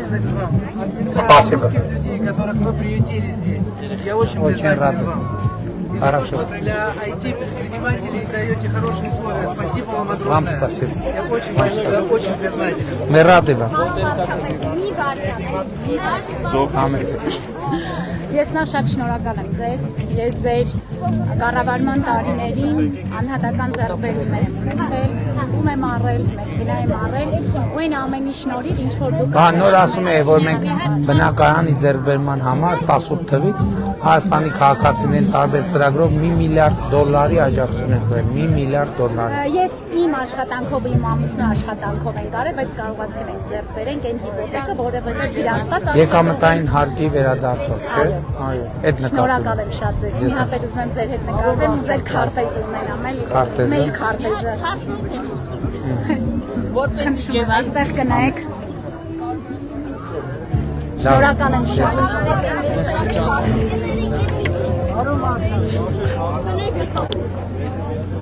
благодарность вам. От всех Спасибо. русских людей, которых вы приютили здесь. Я очень признателен рад. вам. И за то, что для IT-предпринимателей даете хорошие условия. Спасибо вам огромное. Вам спасибо. Я очень признателен. Մեր ռադի եմ։ Ես նախ շատ շնորհակալ եմ ձեզ, ես ձեր կառավարման տարիներին անհատական ձեռքբերումներ եմ ունեցել, ում եմ առել, մեքենա եմ առել, ու այն ամենի շնորհիվ ինչ որ դուք Նոր ասում եմ, որ մենք բնակարանի ձեռքբերման համար 18 թվից Հայաստանի քաղաքացիներին տարբեր ծրագրով $1 միլիարդ աջակցություն ենք տվել, $1 միլիարդ։ Ես իմ աշխատանքով, իմ ամուսնու աշխատանքով ենք արել, բայց կարողացել ենք ձեռք բերենք այն հիպոթեկը, որովհետև գրանցված Եկամտային հարկի վերադարձով, չէ՞։ Այո, այդ Շնորհակալ նկատի։ եմ շատ ձեզ։ Մի հատ ուզում եմ ձեր հետ նկարվեմ ու ձեր քարտեզը ունենամ, էլի։ Քարտեզը։ Մեր քարտեզը։ Որպես եւ այստեղ գնայք։ Շնորհակալ եմ շատ։